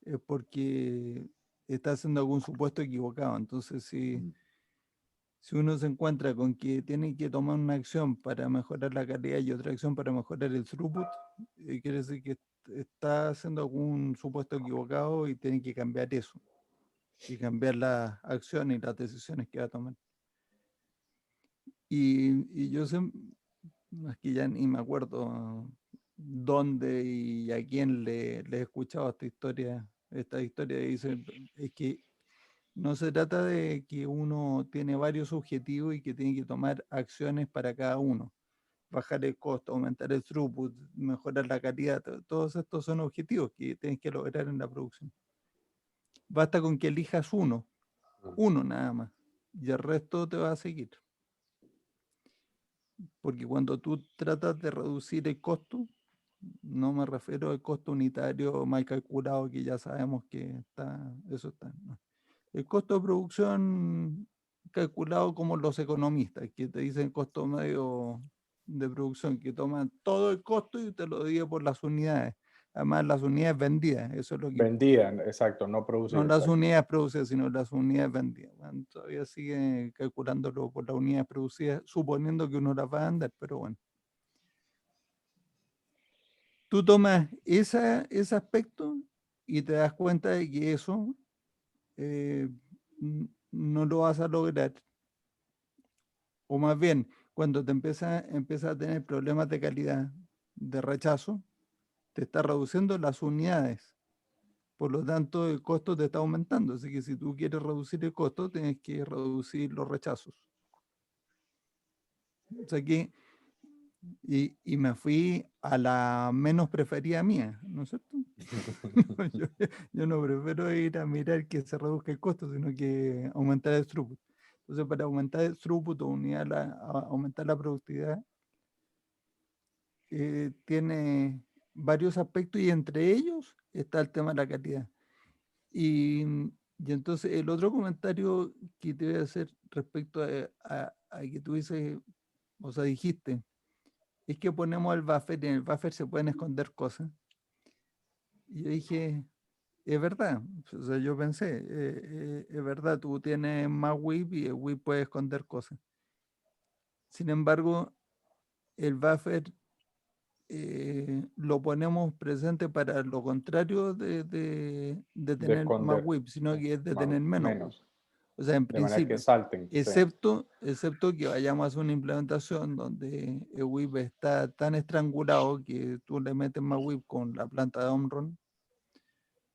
es porque está haciendo algún supuesto equivocado. Entonces, si uno se encuentra con que tiene que tomar una acción para mejorar la calidad y otra acción para mejorar el throughput, quiere decir que está haciendo algún supuesto equivocado y tiene que cambiar eso y cambiar las acciones y las decisiones que va a tomar. Y yo sé, es que ya ni me acuerdo dónde y a quién le he escuchado esta historia dice, es que no se trata de que uno tiene varios objetivos y que tiene que tomar acciones para cada uno. Bajar el costo, aumentar el throughput, mejorar la calidad, todos estos son objetivos que tienes que lograr en la producción. Basta con que elijas uno nada más, y el resto te va a seguir. Porque cuando tú tratas de reducir el costo, no me refiero al costo unitario mal calculado, que ya sabemos que eso está. ¿No? El costo de producción calculado como los economistas, que te dicen costo medio de producción, que toman todo el costo y te lo dividen por las unidades. Además, las unidades vendidas, eso es lo que importa. Vendían, exacto, no No producían. las Exacto. unidades producidas, sino las unidades vendidas. Bueno, todavía sigue calculándolo por las unidades producidas, suponiendo que uno las va a vender, pero bueno. Tú tomas ese aspecto y te das cuenta de que eso no lo vas a lograr. O más bien, cuando te empiezas a tener problemas de calidad, de rechazo, te está reduciendo las unidades. Por lo tanto, el costo te está aumentando. Así que si tú quieres reducir el costo, tienes que reducir los rechazos. O sea que, y me fui a la menos preferida mía, ¿no es cierto? yo no prefiero ir a mirar que se reduzca el costo, sino que aumentar el throughput. Entonces, para aumentar el throughput o aumentar la productividad, tiene varios aspectos y entre ellos está el tema de la calidad. Y entonces el otro comentario que te voy a hacer respecto a que tú dices, o sea, dijiste, es que ponemos el buffer y en el buffer se pueden esconder cosas. Y yo dije, es verdad, o sea, yo pensé, es verdad, tú tienes más WIP y el WIP puede esconder cosas. Sin embargo, el buffer lo ponemos presente para lo contrario de De tener más esconder. WIP, sino que es de tener menos WIP. Menos. O sea, en De manera que principio, salten. Sí. excepto que vayamos a hacer una implementación donde el WIP está tan estrangulado que tú le metes más WIP con la planta de Omron,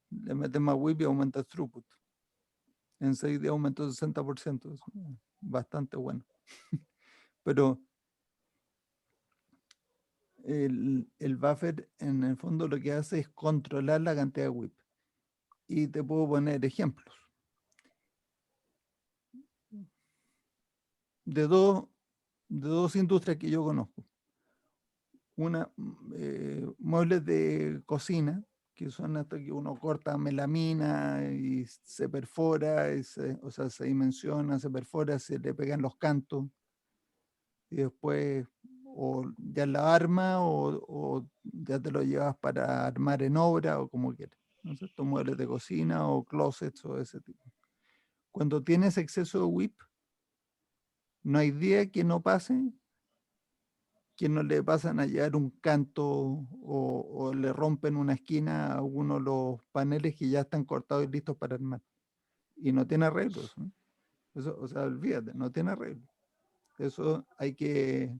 le metes más WIP y aumenta el throughput. En 6 días aumentó 60%, es bastante bueno. Pero el buffer en el fondo lo que hace es controlar la cantidad de WIP. Y te puedo poner ejemplos de dos industrias que yo conozco. Una, muebles de cocina, que son hasta que uno corta melamina y se perfora, o sea, se dimensiona, se perfora, se le pegan los cantos y después o ya la arma o ya te lo llevas para armar en obra o como quieras. ¿No es cierto? Muebles de cocina o closets o ese tipo. Cuando tienes exceso de WIP, no hay día que no pase que no le pasan a llevar un canto o le rompen una esquina a uno de los paneles que ya están cortados y listos para armar. Y no tiene arreglos. ¿No? Eso, o sea, olvídate, no tiene arreglo. Eso hay que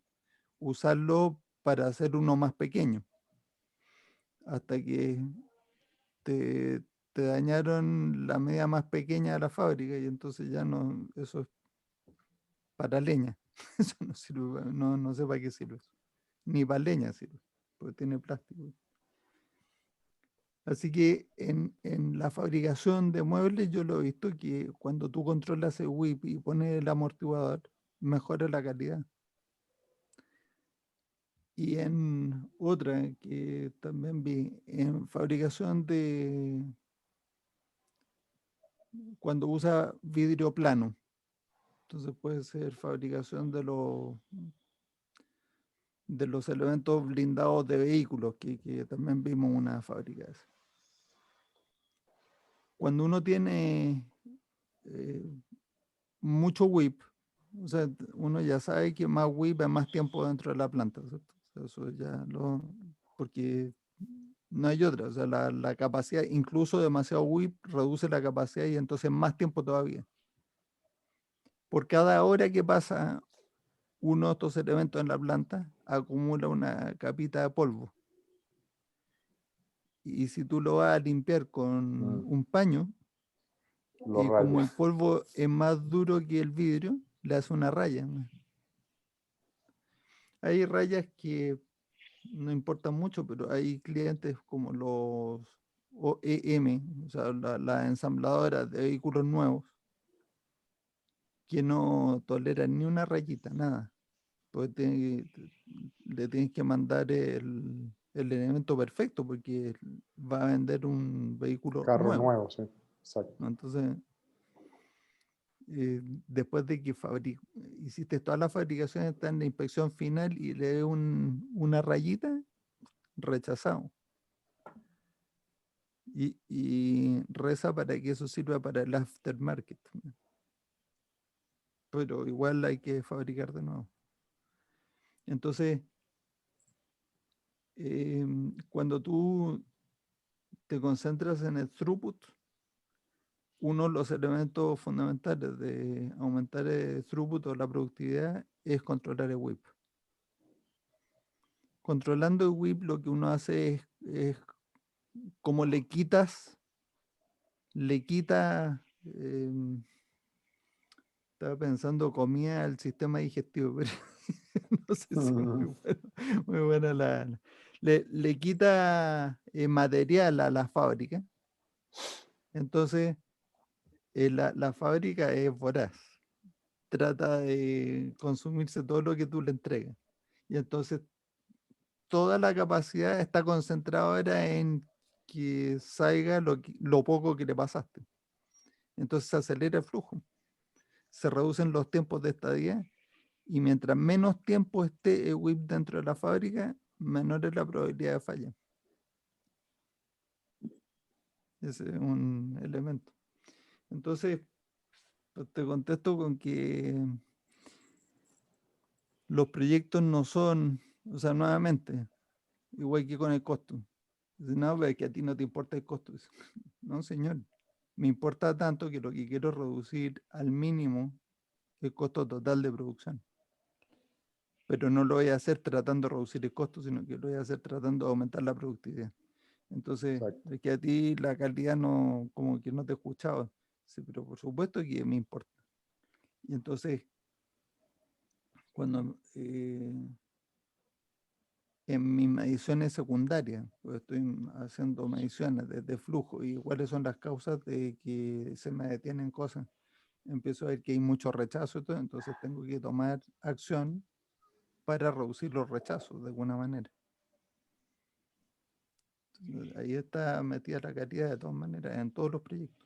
usarlo para hacer uno más pequeño. Hasta que te dañaron la media más pequeña de la fábrica y entonces ya no, eso es para leña. Eso no sirve, no sé para qué sirve eso. Ni para leña sirve, porque tiene plástico. Así que en la fabricación de muebles yo lo he visto que cuando tú controlas el whip y pones el amortiguador, mejora la calidad. Y en otra que también vi, en fabricación de cuando usa vidrio plano. Entonces puede ser fabricación de los elementos blindados de vehículos, que también vimos una fábrica de esas. Cuando uno tiene mucho whip, o sea, uno ya sabe que más whip es más tiempo dentro de la planta, ¿cierto? O sea, eso ya porque no hay otra, o sea, la capacidad, incluso demasiado whip reduce la capacidad y entonces más tiempo todavía. Por cada hora que pasa uno de estos elementos en la planta, acumula una capita de polvo. Y si tú lo vas a limpiar con un paño, Lo y como el raya. polvo es más duro que el vidrio, le hace una raya, ¿no? Hay rayas que no importan mucho, pero hay clientes como los OEM, o sea, las ensambladoras de vehículos nuevos, que no toleran ni una rayita, nada. Pues le tienes que mandar el elemento perfecto porque va a vender un vehículo Carro nuevo, nuevo, sí. Exacto. ¿no? Entonces, después de que hiciste toda la fabricación, está en la inspección final y le ve una rayita, rechazado. Y reza para que eso sirva para el aftermarket. Pero igual hay que fabricar de nuevo. Entonces, cuando tú te concentras en el throughput, uno de los elementos fundamentales de aumentar el throughput o la productividad es controlar el whip. Controlando el whip lo que uno hace es como le quita, estaba pensando comida al sistema digestivo, pero no sé si muy buena le quita material a la fábrica. Entonces, la fábrica es voraz. Trata de consumirse todo lo que tú le entregas. Y entonces toda la capacidad está concentrada ahora en que salga lo poco que le pasaste. Entonces se acelera el flujo, se reducen los tiempos de estadía y mientras menos tiempo esté el whip dentro de la fábrica, menor es la probabilidad de falla. Ese es un elemento. Entonces, pues, te contesto con que los proyectos no son, o sea, nuevamente, igual que con el costo. Dice, no, pero es que a ti no te importa el costo. Dice, no, señor, me importa tanto que lo que quiero es reducir al mínimo el costo total de producción. Pero no lo voy a hacer tratando de reducir el costo, sino que lo voy a hacer tratando de aumentar la productividad. Entonces, Exacto. es que a ti la calidad no, como que no te escuchaba. Sí, pero por supuesto que me importa. Y entonces, cuando en mis mediciones secundarias, pues estoy haciendo mediciones de flujo y cuáles son las causas de que se me detienen cosas, empiezo a ver que hay mucho rechazo y todo, entonces tengo que tomar acción para reducir los rechazos de alguna manera. Entonces, ahí está metida la calidad de todas maneras en todos los proyectos.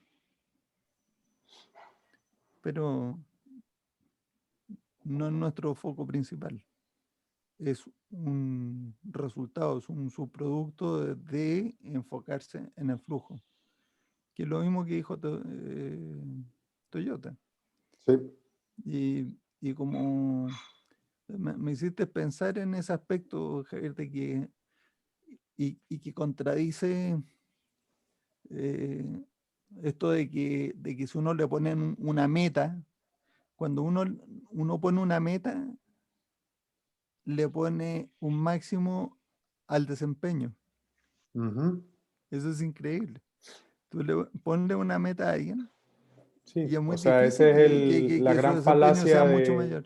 Pero no es nuestro foco principal. Es un resultado, es un subproducto de enfocarse en el flujo. Que es lo mismo que dijo Toyota. Sí. Y como me hiciste pensar en ese aspecto, Javier, de que, y que contradice esto de que si uno le pone una meta, cuando uno pone una meta, le pone un máximo al desempeño. Ujú. Eso es increíble. Tú ponle una meta a alguien Sí, y es muy o sea, esa difícil es la que su gran desempeño sea falacia mucho mayor.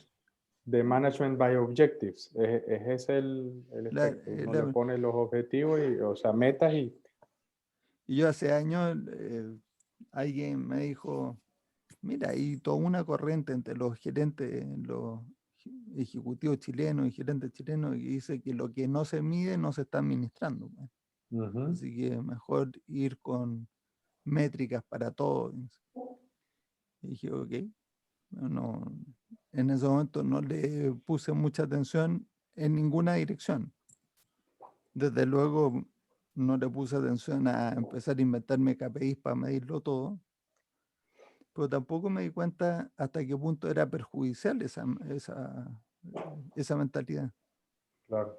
de management by objectives. Es ese el La- efecto. Uno le la- pone los objetivos, o sea, metas y Y yo hace años, alguien me dijo, mira, hay toda una corriente entre los gerentes, los ejecutivos chilenos y gerentes chilenos que dice que lo que no se mide no se está administrando, pues. Ujú. Así que mejor ir con métricas para todo. Y dije, ok, no, en ese momento no le puse mucha atención en ninguna dirección. Desde luego no le puse atención a empezar a inventarme KPIs para medirlo todo, pero tampoco me di cuenta hasta qué punto era perjudicial esa mentalidad. Claro.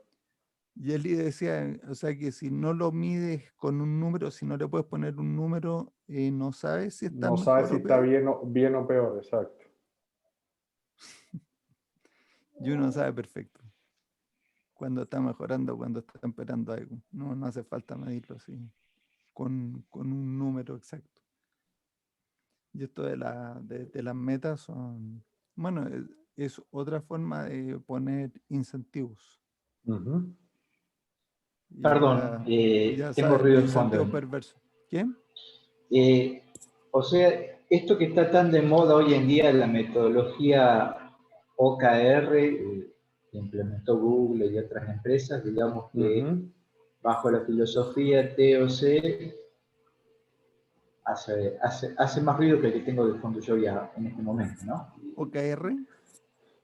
Y él decía, o sea, que si no lo mides con un número, si no le puedes poner un número, no sabes si está No sabes mejor si o está peor. bien o peor, exacto. Y uno sabe perfecto cuando está mejorando, cuando está empeorando algo. No, no hace falta medirlo así, con un número exacto. Y esto de las metas son, bueno, es otra forma de poner incentivos. Ujú. Y Perdón, ya tengo sabes, ruido los de fondo. incentivos perversos. ¿Qué? O sea, esto que está tan de moda hoy en día, la metodología OKR, que implementó Google y otras empresas, digamos que Ujú. bajo la filosofía TOC hace más ruido que el que tengo de fondo yo ya en este momento, ¿no? OKR.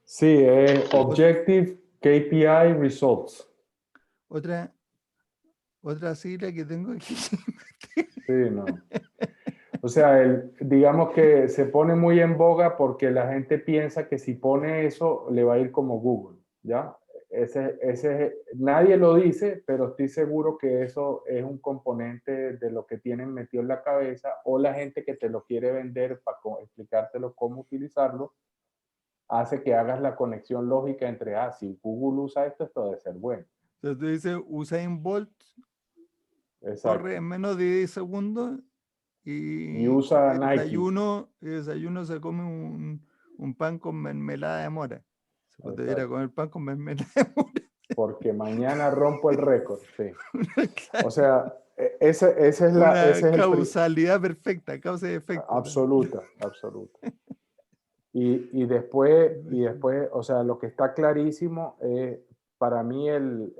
Sí, es Sí. Objective KPI Results. Otra sigla que tengo aquí. Sí, no. O sea, digamos que se pone muy en boga porque la gente piensa que si pone eso le va a ir como Google, ¿ya? Nadie lo dice, pero estoy seguro que eso es un componente de lo que tienen metido en la cabeza, o la gente que te lo quiere vender para explicártelo cómo utilizarlo, hace que hagas la conexión lógica entre, si Google usa esto, esto debe ser bueno. Entonces tú dices, Usain Bolt Exacto. corre en menos de 10 segundos Y y usa de Nike. desayuno se come un pan con mermelada de mora. Se debería Exacto. comer pan con mermelada de mora. Porque mañana rompo el récord, sí. Claro, O sea, ese es una ese es causalidad perfecta, causa y efecto. absoluta, absoluta. Y Imagínate. después, o sea, lo que está clarísimo es para mí el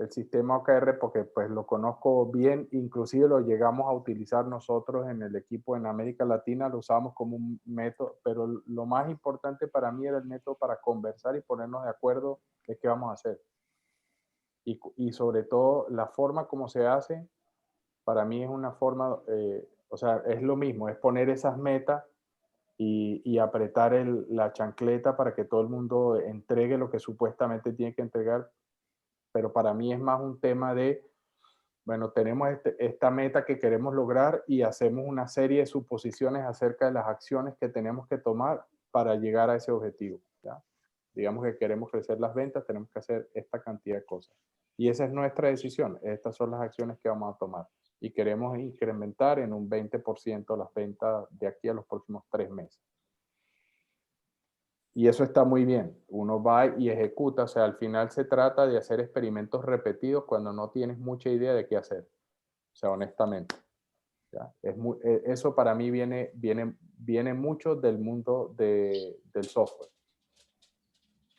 sistema OKR, porque pues lo conozco bien, inclusive lo llegamos a utilizar nosotros en el equipo en América Latina, lo usamos como un método, pero lo más importante para mí era el método para conversar y ponernos de acuerdo de qué vamos a hacer. Y sobre todo la forma como se hace, para mí es una forma, o sea, es lo mismo, es poner esas metas y apretar la chancleta para que todo el mundo entregue lo que supuestamente tiene que entregar, pero para mí es más un tema de, bueno, tenemos esta meta que queremos lograr y hacemos una serie de suposiciones acerca de las acciones que tenemos que tomar para llegar a ese objetivo, ¿ya? Digamos que queremos crecer las ventas, tenemos que hacer esta cantidad de cosas. Y esa es nuestra decisión. Estas son las acciones que vamos a tomar. Y queremos incrementar en un 20% las ventas de aquí a los próximos 3 meses. Y eso está muy bien. Uno va y ejecuta. O sea, al final se trata de hacer experimentos repetidos cuando no tienes mucha idea de qué hacer. O sea, honestamente. ¿Ya? Eso para mí viene mucho del mundo del software.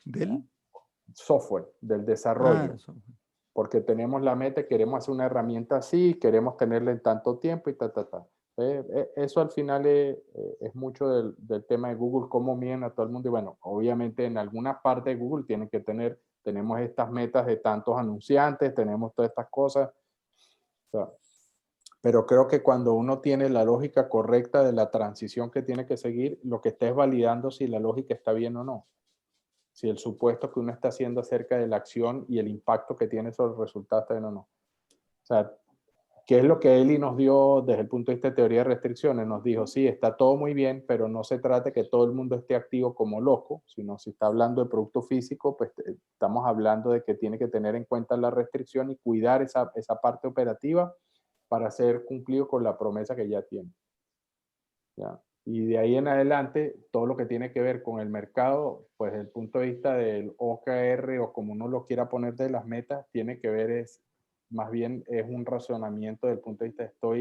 ¿Ya? ¿Del? Software, del Ah, desarrollo. eso. Porque tenemos la meta, queremos hacer una herramienta así, queremos tenerla en tanto tiempo y ta. Eso al final es mucho del tema de Google, cómo miden a todo el mundo. Y bueno, obviamente en alguna parte de Google tienen que tenemos estas metas de tantos anunciantes, tenemos todas estas cosas. O sea, pero creo que cuando uno tiene la lógica correcta de la transición que tiene que seguir, lo que está es validando si la lógica está bien o no. Si el supuesto que uno está haciendo acerca de la acción y el impacto que tiene sobre el resultado está bien o no. O sea, ¿qué es lo que Eli nos dio desde el punto de vista de teoría de restricciones? Nos dijo, sí, está todo muy bien, pero no se trata de que todo el mundo esté activo como loco, sino si está hablando de producto físico, pues estamos hablando de que tiene que tener en cuenta la restricción y cuidar esa parte operativa para ser cumplido con la promesa que ya tiene. ¿Ya? Y de ahí en adelante, todo lo que tiene que ver con el mercado, pues desde el punto de vista del OKR o como uno lo quiera poner de las metas, tiene que ver es más bien es un razonamiento desde el punto de vista, o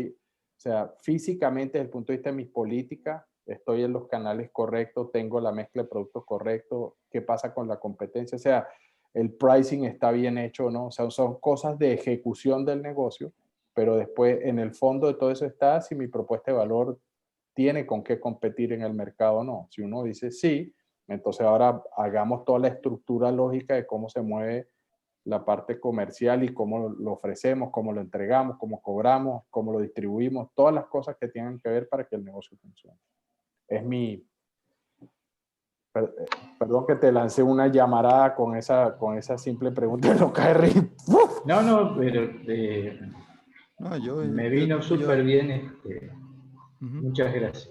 sea, físicamente desde el punto de vista de mis políticas, estoy en los canales correctos, tengo la mezcla de productos correctos, ¿qué pasa con la competencia? O sea, el pricing está bien hecho, ¿no? O sea, son cosas de ejecución del negocio, pero después en el fondo de todo eso está si mi propuesta de valor tiene con qué competir en el mercado o no. Si uno dice sí, entonces ahora hagamos toda la estructura lógica de cómo se mueve la parte comercial y cómo lo ofrecemos, cómo lo entregamos, cómo cobramos, cómo lo distribuimos, todas las cosas que tienen que ver para que el negocio funcione. Es mi... Perdón que te lancé una llamarada con esa simple pregunta de los KR. No, pero No, me vino súper bien. Ujú. Muchas gracias.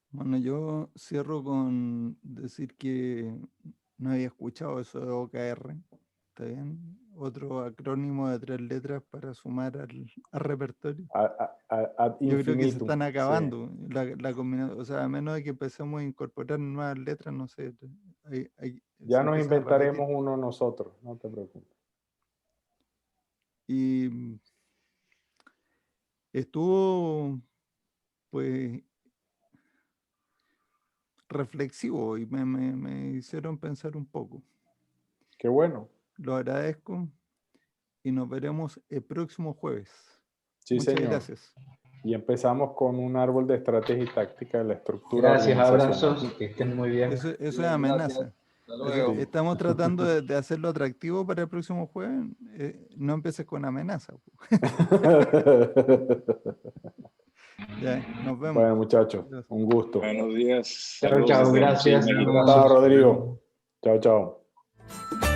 Bueno, yo cierro con decir que no había escuchado eso de OKR. ¿Está bien? Otro acrónimo de 3 letras para sumar al repertorio. Ad Yo creo que se infinitum, están sí. acabando. La combinación, o sea, a menos de que empecemos a incorporar nuevas letras, no sé. Ya se nos empiezan a repetir. inventaremos uno nosotros, no te preocupes. Y estuvo, pues, reflexivo y me hicieron pensar un poco. Qué bueno. Lo agradezco y nos veremos el próximo jueves. Sí, Muchas señor. gracias. Y empezamos con un árbol de estrategia y táctica de la estructura Gracias, organizacional. abrazos, que estén muy bien. Eso es Bien, amenaza. gracias. Hasta luego. Sí. Estamos tratando de hacerlo atractivo para el próximo jueves. No empieces con amenaza. Ya, nos vemos. Bueno, muchachos, un gusto. Buenos días. Chao, Saludos chao, desde gracias. México. Abrazos. Chao, Rodrigo. Chao, chao.